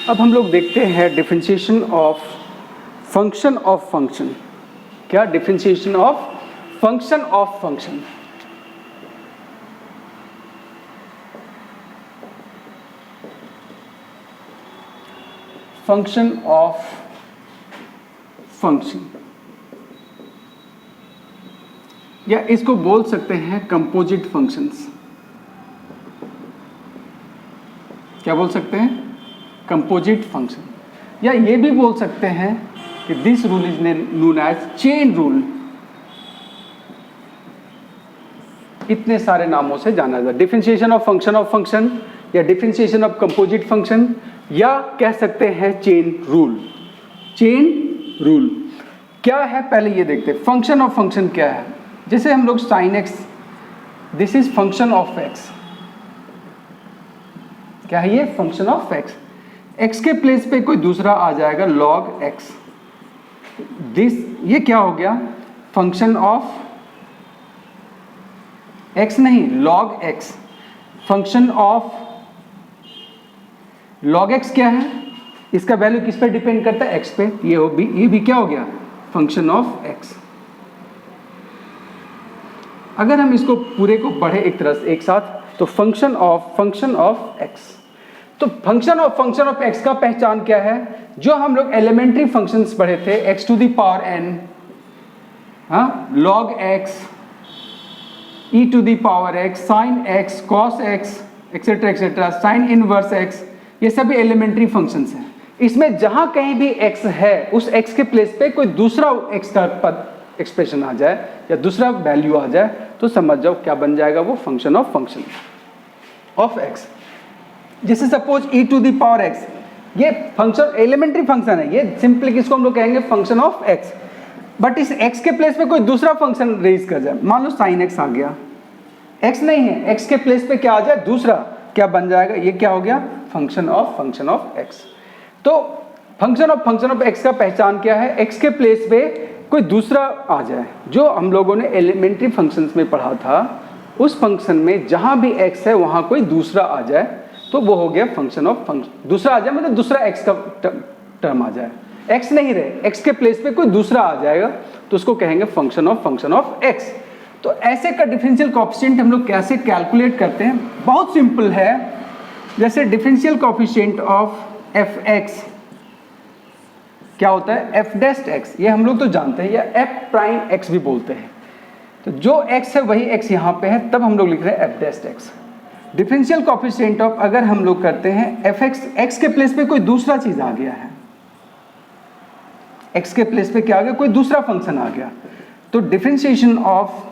अब हम लोग देखते हैं differentiation of function of function. क्या? Differentiation of function of function. Function of function, या इसको बोल सकते हैं कंपोजिट फंक्शंस। क्या बोल सकते हैं? Composite function. या ये भी बोल सकते हैं कि this rule is known as chain rule. इतने सारे नामों से जाना जाता है। डिफरेंशिएशन ऑफ फंक्शन या डिफरेंशिएशन ऑफ कंपोजिट फंक्शन, या कह सकते हैं चेन रूल। चेन रूल क्या है पहले ये देखते हैं। फंक्शन ऑफ फंक्शन क्या है? जैसे हम लोग sine x, this is function of x. क्या है ये? Function of x. एक्स के प्लेस पे कोई दूसरा आ जाएगा, लॉग एक्स। दिस, ये क्या हो गया? फंक्शन ऑफ एक्स नहीं, log x. Function of log x क्या है? इसका वैल्यू किस पे डिपेंड करता है? एक्स पे। ये भी क्या हो गया? Function of x. अगर हम इसको पूरे को पढ़े एक तरह से एक साथ, तो फंक्शन ऑफ एक्स। तो फंक्शन ऑफ एक्स का पहचान क्या है? जो हम लोग एलिमेंट्री फंक्शंस पढ़े थे, x to the power n, हाँ, log x, e to the power x, sine x, cos x, etcetera etcetera, sine inverse x, ये सभी एलिमेंट्री फंक्शंस हैं। इसमें जहां कहीं भी एक्स है, उस एक्स के प्लेस पे कोई दूसरा एक्स का पद एक्सप्रेशन आ जाए या दूसरा वैल्यू आ जाए, तो समझ जाओ क्या बन जाएगा वो? Function of x. जैसे suppose e to the power x, ये फंक्शन एलिमेंट्री फंक्शन है, ये सिंपली किसको हम लोग कहेंगे? Function of x. बट इस एक्स के प्लेस पे कोई दूसरा फंक्शन रेज कर जाए, मान लो साइन एक्स आ गया, एक्स नहीं है, एक्स के प्लेस पे क्या आ जाए? दूसरा, क्या बन जाएगा? ये क्या हो गया? Function of x. तो फंक्शन ऑफ एक्स का पहचान क्या है? एक्स के प्लेस पे कोई दूसरा आ जाए, जो हम लोगों ने एलिमेंट्री फंक्शंस में पढ़ा था, उस फंक्शन में जहां भी एक्स है वहां कोई दूसरा आ जाए, तो वो हो गया फंक्शन ऑफ फंक्शन। दूसरा आ जाए मतलब दूसरा एक्स का टर्म आ जाए, एक्स नहीं रहे, एक्स के प्लेस पे कोई दूसरा आ जाएगा, तो उसको कहेंगे फंक्शन ऑफ एक्स। तो ऐसे का डिफरेंशियल कोएफिशिएंट हम लोग कैसे कैलकुलेट करते हैं? बहुत सिंपल है। जैसे differential coefficient of F x क्या होता है? एफ डैश एक्स, ये हम लोग तो जानते हैं, या एफ प्राइम एक्स भी बोलते हैं। तो जो एक्स है वही एक्स यहाँ पे है, तब हम लोग लिख रहे हैं F dash x. Differential coefficient of, अगर हम लोग करते हैं एफ एक्स, एक्स के प्लेस पे कोई दूसरा चीज आ गया है, एक्स के प्लेस पे क्या आ गया? कोई दूसरा फंक्शन आ गया, तो डिफरेंशिएशन ऑफ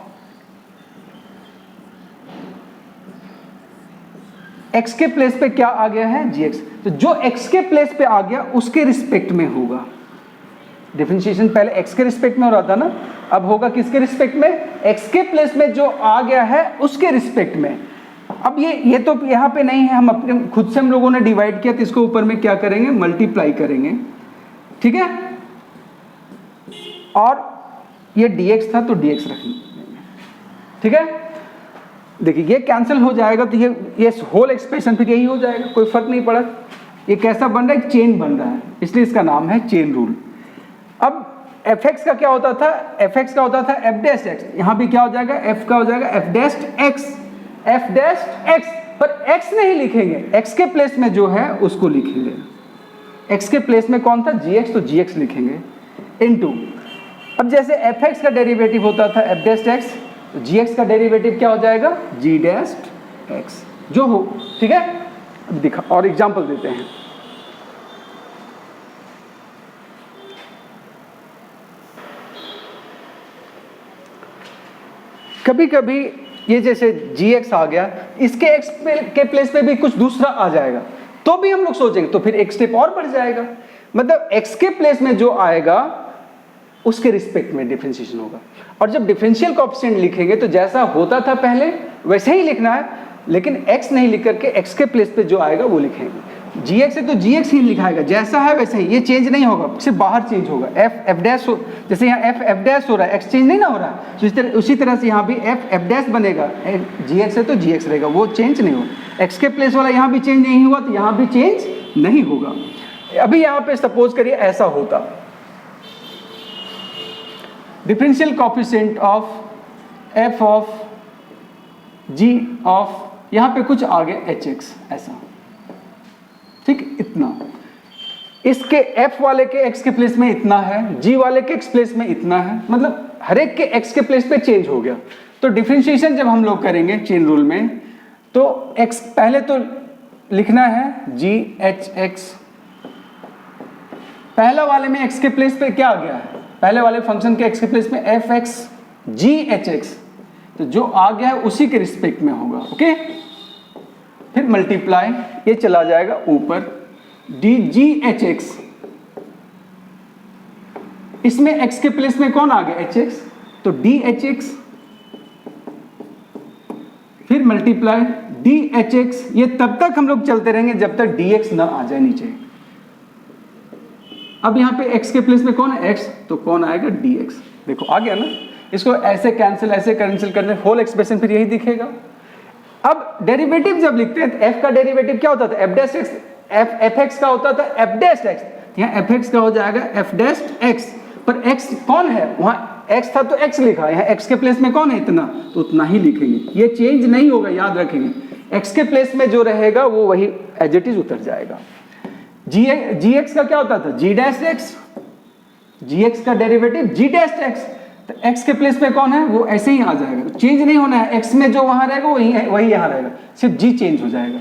एक्स के प्लेस पे क्या आ गया है? gx। तो जो एक्स के प्लेस पे आ गया उसके रिस्पेक्ट में होगा। डिफरेंशिएशन पहले एक्स के रिस्पेक्ट में हो रहा था ना, अब होगा किसके रिस्पेक्ट में? एक्स के प्लेस में जो आ गया है उसके रिस्पेक्ट में। अब ये तो यहाँ पे नहीं है, हम अपने खुद से हम लोगों ने डिवाइड किया, तो इसको ऊपर में क्या करेंगे? मल्टीप्लाई करेंगे, ठीक है। और ये dx था तो dx रखेंगे, ठीक है। देखिए ये कैंसिल हो जाएगा, तो ये होल एक्सप्रेशन फिर यही हो जाएगा, कोई फर्क नहीं पड़ा। ये कैसा बन रहा है? चेन बन रहा है, इसलिए इसका नाम है चेन रूल। अब एफ एक्स का क्या होता था? एफ एक्स का होता था एफ डैश एक्स, यहाँ भी क्या हो जाएगा? एफ का हो जाएगा F dash x, F dash x. पर एक्स नहीं लिखेंगे, एक्स के प्लेस में जो है उसको लिखेंगे। एक्स के प्लेस में कौन था? जी एक्स, तो जी एक्स लिखेंगे इनटू। अब जैसे एफ एक्स का डेरिवेटिव होता था एफ डैश एक्स, तो जी एक्स का डेरिवेटिव क्या हो जाएगा? जी डैश एक्स, जो हो, ठीक है। अब दिखा और एग्जांपल देते हैं। कभी कभी ये जैसे जी एक्स आ गया, इसके एक्स के प्लेस पे भी कुछ दूसरा आ जाएगा, तो भी हम लोग सोचेंगे, तो फिर एक स्टेप और बढ़ जाएगा। मतलब एक्स के प्लेस में जो आएगा उसके रिस्पेक्ट में डिफरेंशिएशन होगा। और जब डिफरेंशियल कोएफिशिएंट लिखेंगे तो जैसा होता था पहले वैसे ही लिखना है, लेकिन x नहीं लिख करके x के प्लेस पे जो आएगा वो लिखेंगे। gx है तो gx ही लिखाएगा, जैसा है वैसे ही, ये चेंज नहीं होगा, सिर्फ बाहर चेंज होगा। f डैश हो, जैसे यहाँ f डैश हो रहा है, x चेंज नहीं ना हो रहा है, तो उसी तरह से यहाँ भी f डैश बनेगा, gx है तो gx रहेगा, वो चेंज नहीं होगा। x के प्लेस वाला यहाँ भी चेंज नहीं हुआ तो यहाँ भी चेंज नहीं होगा। अभी यहां पे सपोज करिए ऐसा होता, differential coefficient of f of g of यहां पे कुछ आ गया एच एक्स ऐसा, ठीक, इतना, इसके f वाले के x के प्लेस में इतना है, g वाले के x प्लेस में इतना है, मतलब हर एक के x के प्लेस पे चेंज हो गया। तो डिफरेंशिएशन जब हम लोग करेंगे चेन रूल में, तो x पहले तो लिखना है g h x, पहला वाले में x के प्लेस पे क्या आ गया है, पहले वाले फंक्शन के x के प्लेस में f x g h x, तो जो आ गया है उसी के रिस्पेक्ट में होगा, ओके। फिर मल्टीप्लाई, ये चला जाएगा ऊपर डी जी एच एक्स, इसमें x के प्लेस में कौन आ गया एच एक्स, तो डी एच एक्स, फिर मल्टीप्लाई डी एच एक्स, ये तब तक हम लोग चलते रहेंगे जब तक डी एक्स ना आ जाए नीचे। अब यहां पे x के प्लेस में कौन है x, तो कौन आएगा डी एक्स, देखो आ गया ना। इसको ऐसे कैंसिल करने होल एक्सप्रेशन फिर यही दिखेगा। अब डेरिवेटिव जब लिखते हैं तो f का डेरिवेटिव क्या होता था, F dash x, F x का होता था एफ डैश एक्स, यहाँ एफ एक्स का हो जाएगा एफ डैश एक्स, पर x कौन है, वहां x था तो x लिखा, यहाँ x के प्लेस में कौन है इतना, तो उतना ही लिखेंगे, ये चेंज नहीं होगा, याद रखेंगे। x के प्लेस में जो रहेगा वो वही एज इट इज उतर जाएगा। जी एक्स का क्या होता था, जी डैश एक्स, जी एक्स का डेरिवेटिव जी डैश एक्स, तो x के प्लेस में कौन है वो ऐसे ही आ जाएगा, चेंज नहीं होना है, x में जो वहां रहेगा वही यहाँ रहेगा, सिर्फ g चेंज हो जाएगा।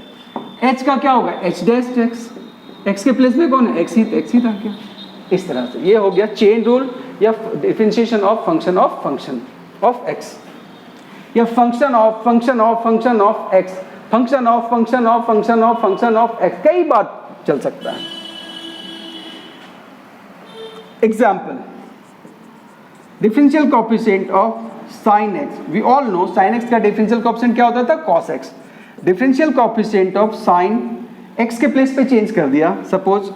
h का क्या होगा h डैश एक्स, x के प्लेस में कौन है x ही रह गया। इस तरह से ये हो गया चेन रूल या differentiation of function of x, या function of x, function of x, कई बात चल सकता है। Example, differential coefficient of sine x, we all know sine x का डिफरेंशियल कोएफिशिएंट क्या होता था, cos x. Differential coefficient of sine x के प्लेस पे चेंज कर दिया, सपोज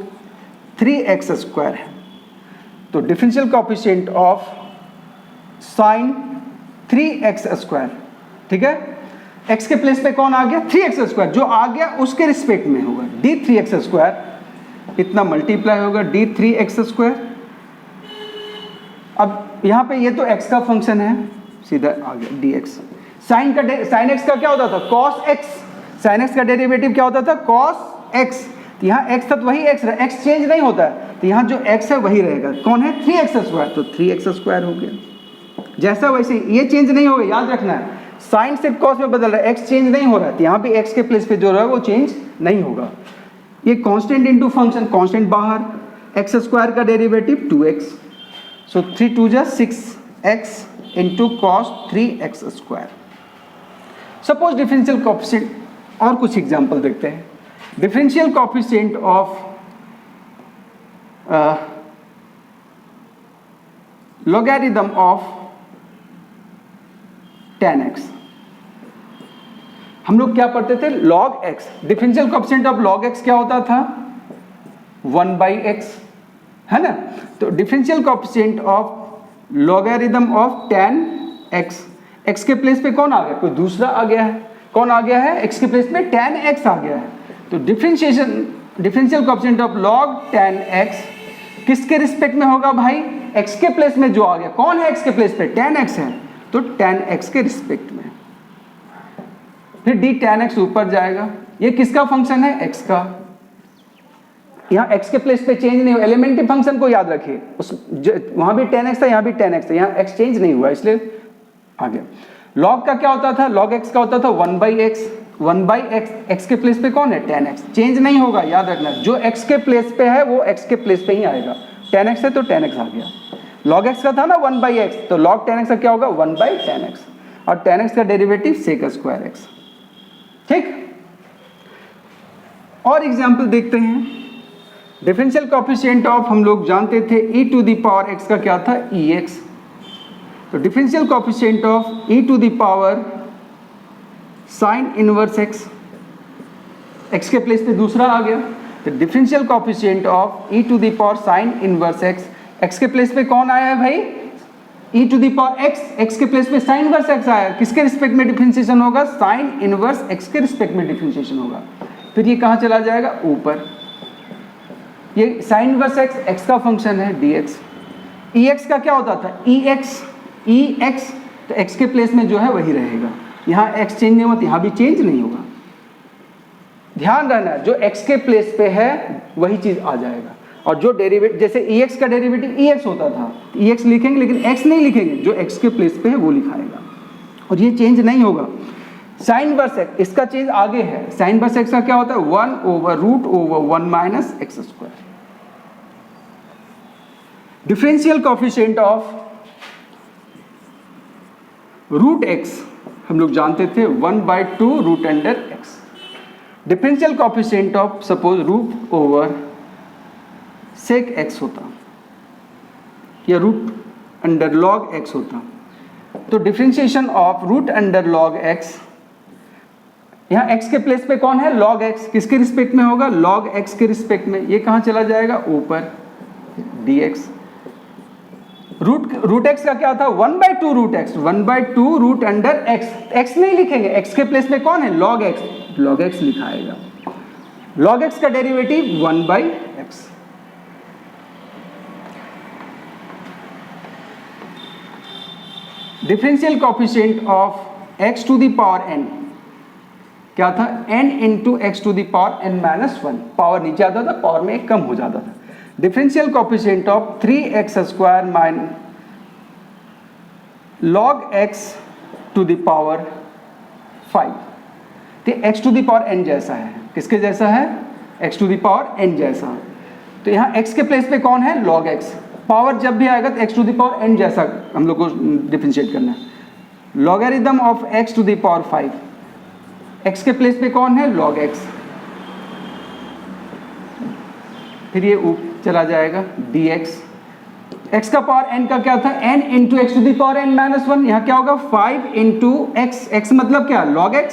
3x स्क्वायर है, तो differential coefficient of sine 3x square, ठीक है, x के प्लेस पे कौन आ गया 3x स्क्वायर, जो आ गया उसके रिस्पेक्ट में होगा d 3x स्क्वायर, इतना मल्टीप्लाई होगा d 3x स्क्वायर। अब यहाँ पे ये तो x का फंक्शन है, सीधा आ गया dx। साइन x का क्या होता था cos x, साइन x का डेरिवेटिव क्या होता था cos x, तो यहाँ x था तो वही x रहा, x चेंज नहीं होता है, तो यहाँ जो x है वही रहेगा, कौन है 3x स्क्वायर, तो 3x स्क्वायर हो गया। जैसा वैसे ये चेंज नहीं होगा, याद रखना है, साइन सिर्फ कॉस में बदल रहा है, x चेंज नहीं हो रहा है, तो यहाँ भी x के प्लेस पे जो रहा है वो चेंज नहीं होगा। ये कांस्टेंट इनटू फंक्शन, कांस्टेंट बाहर, x स्क्वायर का डेरिवेटिव 2x, सो 3 2 जा 6x into cos 3x square. Suppose differential coefficient, और कुछ एग्जांपल देखते हैं। Differential coefficient of logarithm of tan x, हम लोग क्या पढ़ते थे log x, differential coefficient of log x क्या होता था 1/x, है ना। तो differential coefficient of logarithm of tan x, x के प्लेस पे कौन आ गया, कोई दूसरा आ गया है, कौन आ गया है x के प्लेस में tan x आ गया है, तो differential coefficient of log tan x किसके रिस्पेक्ट में होगा भाई, x के प्लेस में जो आ गया, कौन है x के प्लेस पे tan x है, तो tan x के रिस्पेक्ट में, फिर d tan x ऊपर जाएगा, ये किसका फंक्शन है x का, यहाँ x के प्लेस पे चेंज नहीं हुआ, एलिमेंट्री फंक्शन को याद रखिए, उस वहां भी tan x था, यहाँ भी tan x था, यहाँ x चेंज नहीं हुआ इसलिए आ गया। log का क्या होता था, log x का होता था 1/x, x के प्लेस पे कौन है tan x, चेंज नहीं होगा, याद रखना, जो x के प्लेस पे है वो x के प्लेस पे ही आएगा, tan x है तो tan x आ गया। log x का था ना 1/x, तो log tan x का क्या होगा 1/tan x, और tan x का डेरिवेटिव sec स्क्वायर x, ठीक। और एग्जांपल देखते हैं। डिफरेंशियल कोएफिशिएंट ऑफ, हम लोग जानते थे e to the power x का क्या था ex, तो differential coefficient of e to the power sine inverse x, x के प्लेस पे दूसरा आ गया, तो differential coefficient of e to the power sine inverse x, x के प्लेस पे कौन आया है भाई e to the power x, x के प्लेस पे साइन इनवर्स x आया, किसके रिस्पेक्ट में डिफरेंशिएशन होगा, साइन इनवर्स x के रिस्पेक्ट में डिफरेंशिएशन होगा, फिर ये कहाँ चला जाएगा ऊपर, ये साइन इनवर्स एक्स एक्स का फंक्शन है dx। एक्स का क्या होता था एक्स, तो एक्स के प्लेस में जो है वही रहेगा, यहाँ एक्स चेंज नहीं होता, यहाँ भी चेंज नहीं होगा। ध्यान रहना जो एक्स के प्लेस पे है वही चीज आ जाएगा, और जो डेरिवेटिव जैसे एक्स का डेरिवेटिव एक्स होता था, एक्स लिखेंगे लेकिन एक्स नहीं लिखेंगे, जो एक्स के प्लेस पे है वो लिखाएगा, और ये चेंज नहीं होगा। साइन इनवर्स एक्स इसका चेंज आगे है, साइन इनवर्स एक्स का क्या होता है 1/√1 minus x square. Differential coefficient of root x हम लोग जानते थे 1/2√x। Differential coefficient of suppose root over sec x होता या रूट अंडर लॉग एक्स होता, तो differentiation of root under log x, यहाँ x के प्लेस पे कौन है log x, किसके रिस्पेक्ट में होगा log x के रिस्पेक्ट में, ये कहाँ चला जाएगा ऊपर dx। रूट x का क्या था 1/2√x, 1/2 root under x, x नहीं लिखेंगे, x के प्लेस में कौन है log x लिखाएगा, log x का derivative 1/x। Differential coefficient of x to the power n क्या था n into x to the power n minus 1, power नीचे आता था, पावर में एक कम हो जाता था। Differential coefficient of 3x square minus log x to the power 5, तो x to the power n जैसा है, किसके जैसा है x to the power n जैसा, तो यहाँ x के प्लेस पे कौन है log x, पावर जब भी आएगा तो x to the power n जैसा हम लोग को डिफरेंशिएट करना है। Logarithm of x to the power 5, x के प्लेस पे कौन है log x, फिर ये चला जाएगा dx। x का पावर n का क्या था n into x to the power n minus 1, यहाँ क्या होगा 5 इंटू एक्स, x मतलब क्या log x,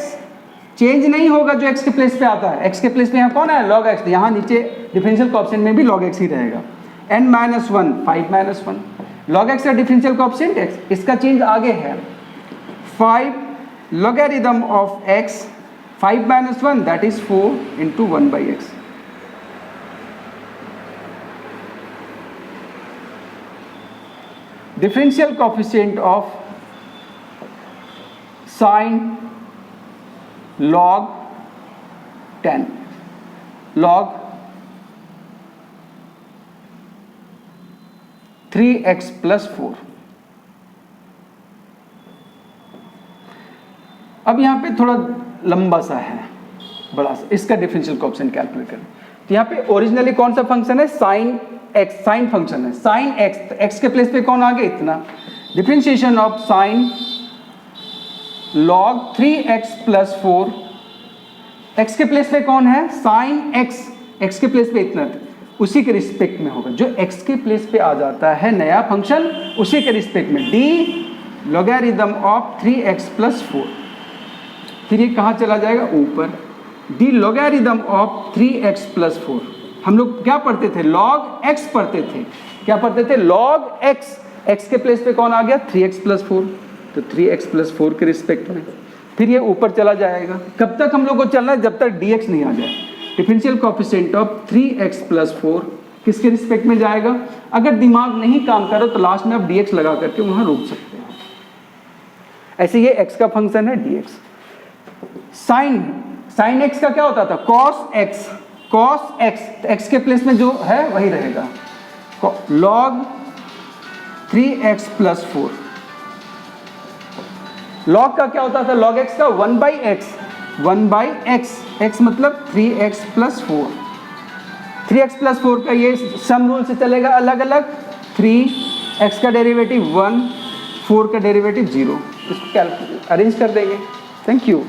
चेंज नहीं होगा जो x के प्लेस पे आता है, x के प्लेस पे यहाँ कौन है log x, यहाँ नीचे डिफरेंशियल कोएफिशिएंट में भी log x ही रहेगा, n minus 1 5 minus 1, log x का डिफरेंशियल कोएफिशिएंट x, इसका चेंज आगे है 5 logarithm of x 5 minus 1 that is 4 into 1/x। Differential coefficient of sine log 10 log 3x plus 4। अब यहाँ पे थोड़ा लंबा सा है, बड़ा सा, इसका डिफरेंशियल कोएफिशिएंट कैलकुलेट करें, तो यहाँ पे ओरिजिनली कौन सा फंक्शन है साइन एक्स, साइन फंक्शन है साइन एक्स, तो एक्स के प्लेस पे कौन आ गया इतना, differentiation of sine log 3x plus 4, x के प्लेस पे कौन है साइन एक्स, एक्स के प्लेस पे इतना, उसी के रिस्पेक्ट में होगा, जो एक्स के प्लेस पे आ जाता है नया फंक्शन उसी के रिस्पेक्ट में, D logarithm of 3x plus 4, फिर ये कहाँ चला जाएगा ऊपर, D logarithm of 3x plus 4। हम लोग क्या पढ़ते थे log x पढ़ते थे, क्या पढ़ते थे log x, x के प्लेस पे कौन आ गया 3x प्लस 4, तो 3x प्लस 4 के रिस्पेक्ट में, फिर ये ऊपर चला जाएगा, कब तक हम लोग को चलना है जब तक dx नहीं आ जाए। Differential coefficient of 3x plus 4 किसके रिस्पेक्ट में जाएगा, अगर दिमाग नहीं काम करो तो लास्ट में आप dx लगा करके वहाँ रोक सकते हैं। ऐसे ये x का फंक्शन है dx। साइन एक्स का क्या होता था cos x, तो x के प्लेस में जो है वही रहेगा log 3x प्लस 4। log का क्या होता था log x का 1/x, x मतलब 3x प्लस 4, 3x प्लस 4 का ये सम रूल से चलेगा अलग अलग, 3x का डेरिवेटिव 1, 4 का डेरिवेटिव 0, इसको अरेंज कर देंगे। Thank you.